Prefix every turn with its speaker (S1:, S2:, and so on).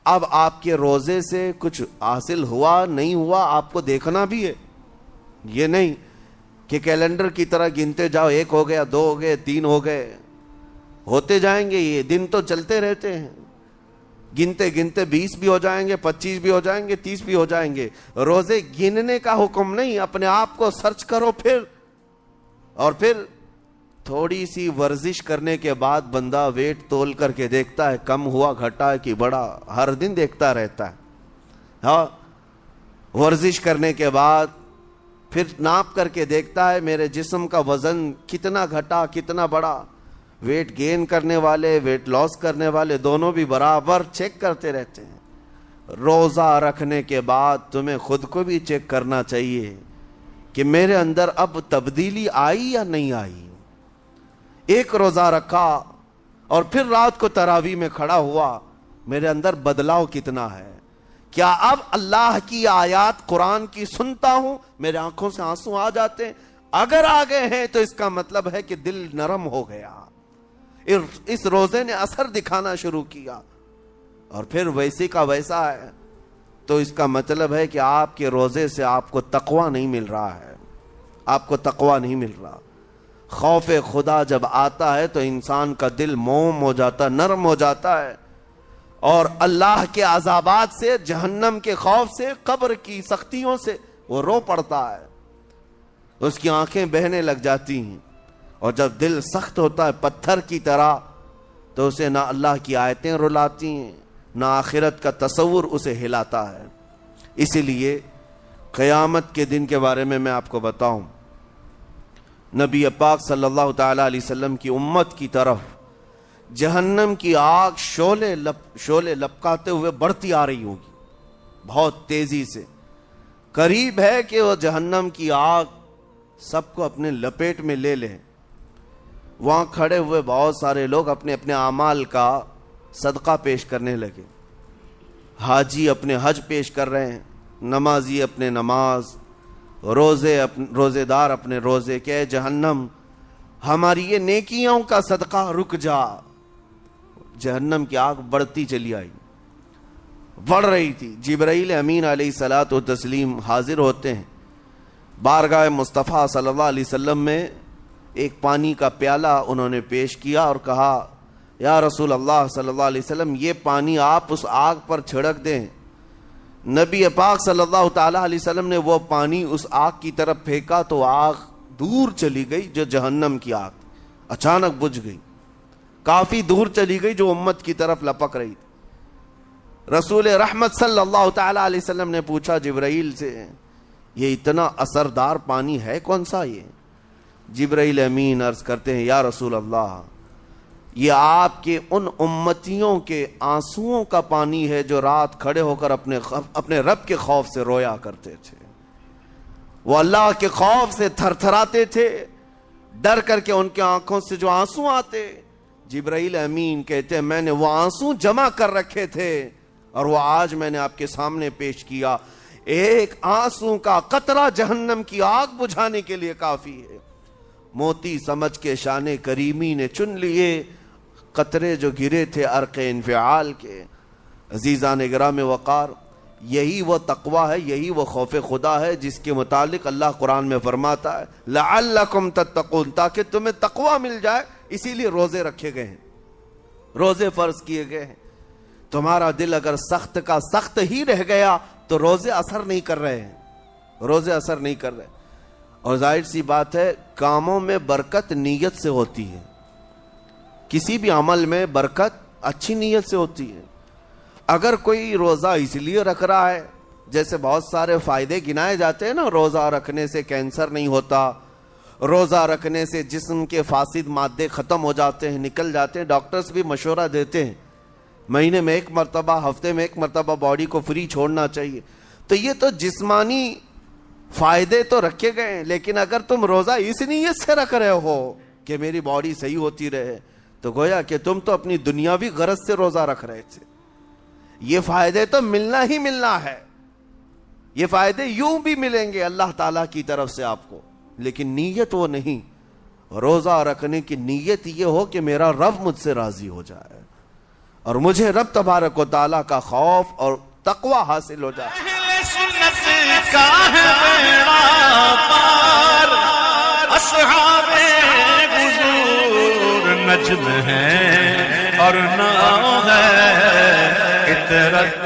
S1: اب آپ کے روزے سے کچھ حاصل ہوا نہیں ہوا آپ کو دیکھنا بھی ہے. یہ نہیں کہ کیلنڈر کی طرح گنتے جاؤ, 1 ہو گیا, 2 ہو گئے, 3 ہو گئے, ہوتے جائیں گے. یہ دن تو چلتے رہتے ہیں, گنتے گنتے 20 بھی ہو جائیں گے, 25 بھی ہو جائیں گے, 30 بھی ہو جائیں گے. روزے گننے کا حکم نہیں, اپنے آپ کو سرچ کرو. پھر تھوڑی سی ورزش کرنے کے بعد بندہ ویٹ تول کر کے دیکھتا ہے کم ہوا, گھٹا ہے کہ بڑا, ہر دن دیکھتا رہتا ہے. ہاں, ورزش کرنے کے بعد پھر ناپ کر کے دیکھتا ہے میرے جسم کا وزن کتنا گھٹا کتنا بڑا. ویٹ گین کرنے والے, ویٹ لاس کرنے والے دونوں بھی برابر چیک کرتے رہتے ہیں. روزہ رکھنے کے بعد تمہیں خود کو بھی چیک کرنا چاہیے کہ میرے اندر اب تبدیلی آئی یا نہیں آئی. ایک روزہ رکھا اور پھر رات کو تراویح میں کھڑا ہوا, میرے اندر بدلاؤ کتنا ہے. کیا اب اللہ کی آیات قرآن کی سنتا ہوں, میرے آنکھوں سے آنسو آ جاتے ہیں؟ اگر آ گئے ہیں تو اس کا مطلب ہے کہ دل نرم ہو گیا, اس روزے نے اثر دکھانا شروع کیا. اور پھر ویسے کا ویسا ہے تو اس کا مطلب ہے کہ آپ کے روزے سے آپ کو تقوی نہیں مل رہا ہے, آپ کو تقوی نہیں مل رہا. خوف خدا جب آتا ہے تو انسان کا دل موم ہو جاتا, نرم ہو جاتا ہے, اور اللہ کے عذابات سے, جہنم کے خوف سے, قبر کی سختیوں سے وہ رو پڑتا ہے, اس کی آنکھیں بہنے لگ جاتی ہیں. اور جب دل سخت ہوتا ہے پتھر کی طرح تو اسے نہ اللہ کی آیتیں رلاتی ہیں نہ آخرت کا تصور اسے ہلاتا ہے. اسی لیے قیامت کے دن کے بارے میں آپ کو بتاؤں, نبی پاک صلی اللہ تعالی علیہ وسلم کی امت کی طرف جہنم کی آگ شعلے لپکاتے ہوئے بڑھتی آ رہی ہوگی بہت تیزی سے. قریب ہے کہ وہ جہنم کی آگ سب کو اپنے لپیٹ میں لے لے. وہاں کھڑے ہوئے بہت سارے لوگ اپنے اپنے اعمال کا صدقہ پیش کرنے لگے. حاجی اپنے حج پیش کر رہے ہیں, نمازی اپنے نماز, روزے دار اپنے روزے. کہ جہنم ہماری یہ نیکیوں کا صدقہ رک جا. جہنم کی آگ بڑھتی چلی آئی, بڑھ رہی تھی. جبرائیل امین علیہ الصلاۃ والتسلیم حاضر ہوتے ہیں بارگاہ مصطفیٰ صلی اللہ علیہ وسلم میں. ایک پانی کا پیالہ انہوں نے پیش کیا اور کہا, یا رسول اللہ صلی اللہ علیہ وسلم, یہ پانی آپ اس آگ پر چھڑک دیں. نبی پاک صلی اللہ تعالی علیہ وسلم نے وہ پانی اس آگ کی طرف پھینکا تو آگ دور چلی گئی. جو جہنم کی آگ اچانک بجھ گئی, کافی دور چلی گئی, جو امت کی طرف لپک رہی تھی. رسول رحمت صلی اللہ تعالی علیہ وسلم نے پوچھا جبرائیل سے, یہ اتنا اثردار پانی ہے کون سا؟ یہ جبرائیل امین عرض کرتے ہیں, یا رسول اللہ, یہ آپ کے ان امتیوں کے آنسوؤں کا پانی ہے جو رات کھڑے ہو کر اپنے رب کے خوف سے رویا کرتے تھے. وہ اللہ کے خوف سے تھر تھراتے تھے, ڈر کر کے ان کے آنکھوں سے جو آنسو آتے. جبرائیل امین کہتے ہیں, میں نے وہ آنسو جمع کر رکھے تھے اور وہ آج میں نے آپ کے سامنے پیش کیا. ایک آنسو کا قطرہ جہنم کی آگ بجھانے کے لیے کافی ہے. موتی سمجھ کے شان کریمی نے چن لیے قطرے جو گرے تھے عرق انفعال کے. عزیزان گرام وقار, یہی وہ تقوی ہے, یہی وہ خوف خدا ہے جس کے متعلق اللہ قرآن میں فرماتا ہے لعلکم تتقون, تاکہ تمہیں تقوی مل جائے. اسی لیے روزے رکھے گئے ہیں, روزے فرض کیے گئے ہیں. تمہارا دل اگر سخت کا سخت ہی رہ گیا تو روزے اثر نہیں کر رہے ہیں, روزے اثر نہیں کر رہے. اور ظاہر سی بات ہے کاموں میں برکت نیت سے ہوتی ہے, کسی بھی عمل میں برکت اچھی نیت سے ہوتی ہے. اگر کوئی روزہ اس لیے رکھ رہا ہے, جیسے بہت سارے فائدے گنائے جاتے ہیں نا, روزہ رکھنے سے کینسر نہیں ہوتا, روزہ رکھنے سے جسم کے فاسد مادے ختم ہو جاتے ہیں, نکل جاتے ہیں. ڈاکٹرز بھی مشورہ دیتے ہیں مہینے میں 1 مرتبہ, ہفتے میں 1 مرتبہ باڈی کو فری چھوڑنا چاہیے. تو یہ تو جسمانی فائدے تو رکھے گئے ہیں, لیکن اگر تم روزہ اس نیت سے رکھ رہے ہو کہ میری باڈی صحیح ہوتی رہے تو گویا کہ تم تو اپنی دنیاوی غرض سے روزہ رکھ رہے تھے. یہ فائدے تو ملنا ہی ملنا ہے, یہ فائدے یوں بھی ملیں گے اللہ تعالیٰ کی طرف سے آپ کو, لیکن نیت وہ نہیں. روزہ رکھنے کی نیت یہ ہو کہ میرا رب مجھ سے راضی ہو جائے. اور مجھے رب تبارک و تعالیٰ کا خوف اور تقوی حاصل ہو جائے.
S2: اہل سنت کا ہے بیڑا پار، اصحاب حضور نجم ہیں اور نام ہے عطرت